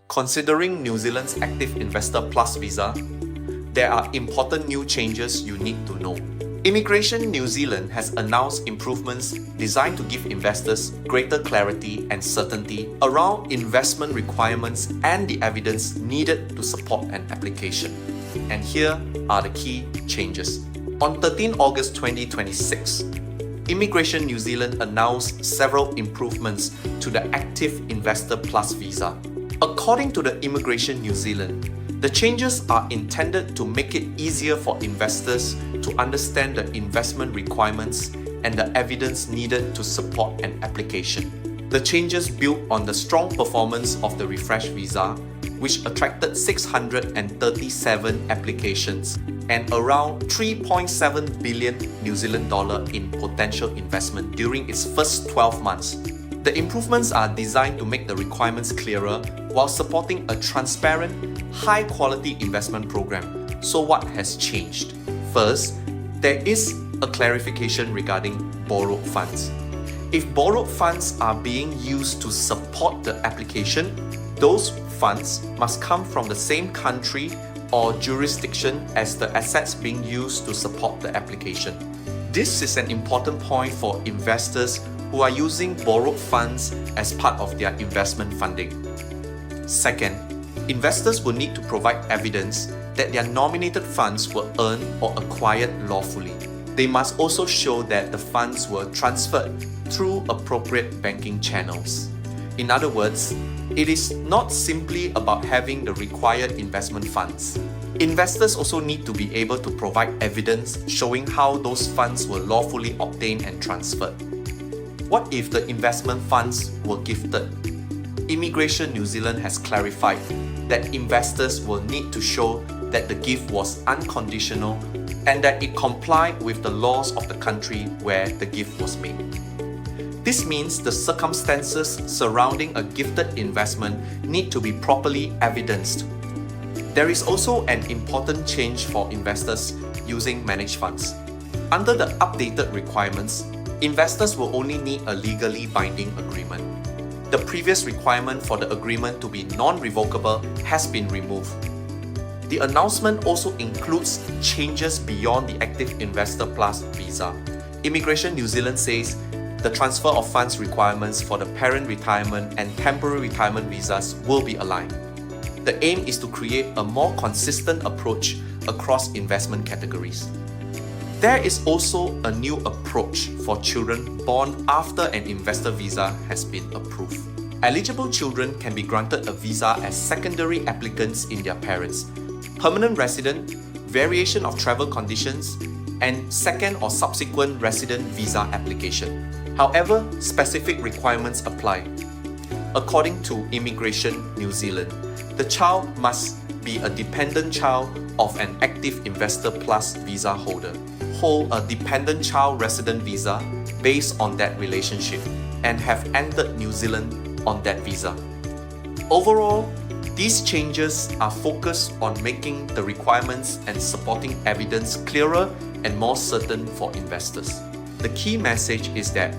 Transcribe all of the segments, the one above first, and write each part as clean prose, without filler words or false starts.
Considering New Zealand's Active Investor Plus visa, there are important new changes you need to know. Immigration New Zealand has announced improvements designed to give investors greater clarity and certainty around investment requirements and the evidence needed to support an application. And here are the key changes. On 13 August 2026, Immigration New Zealand announced several improvements to the Active Investor Plus visa. According to the Immigration New Zealand, the changes are intended to make it easier for investors to understand the investment requirements and the evidence needed to support an application. The changes build on the strong performance of the refreshed visa, which attracted 637 applications and around 3.7 billion New Zealand dollar in potential investment during its first 12 months. The improvements are designed to make the requirements clearer while supporting a transparent, high-quality investment program. So what has changed? First, there is a clarification regarding borrowed funds. If borrowed funds are being used to support the application, those funds must come from the same country or jurisdiction as the assets being used to support the application. This is an important point for investors who are using borrowed funds as part of their investment funding. Second, investors will need to provide evidence that their nominated funds were earned or acquired lawfully. They must also show that the funds were transferred through appropriate banking channels. In other words, it is not simply about having the required investment funds. Investors also need to be able to provide evidence showing how those funds were lawfully obtained and transferred. What if the investment funds were gifted? Immigration New Zealand has clarified that investors will need to show that the gift was unconditional and that it complied with the laws of the country where the gift was made. This means the circumstances surrounding a gifted investment need to be properly evidenced. There is also an important change for investors using managed funds. Under the updated requirements, investors will only need a legally binding agreement. The previous requirement for the agreement to be non-revocable has been removed. The announcement also includes changes beyond the Active Investor Plus visa. Immigration New Zealand says the transfer of funds requirements for the parent retirement and temporary retirement visas will be aligned. The aim is to create a more consistent approach across investment categories. There is also a new approach for children born after an investor visa has been approved. Eligible children can be granted a visa as secondary applicants in their parents, permanent resident, variation of travel conditions, and second or subsequent resident visa application. However, specific requirements apply. According to Immigration New Zealand, the child must be a dependent child of an Active Investor Plus visa holder, hold a dependent child resident visa based on that relationship, and have entered New Zealand on that visa. Overall, these changes are focused on making the requirements and supporting evidence clearer and more certain for investors. The key message is that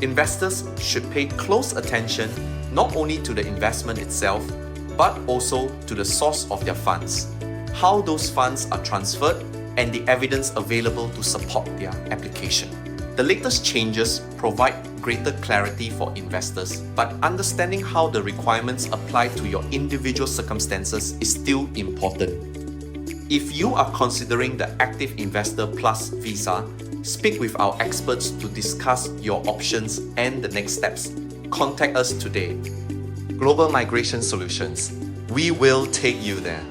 investors should pay close attention not only to the investment itself, but also to the source of their funds, how those funds are transferred, and the evidence available to support their application. The latest changes provide greater clarity for investors, but understanding how the requirements apply to your individual circumstances is still important. If you are considering the Active Investor Plus visa, speak with our experts to discuss your options and the next steps. Contact us today. Global Migration Solutions. We will take you there.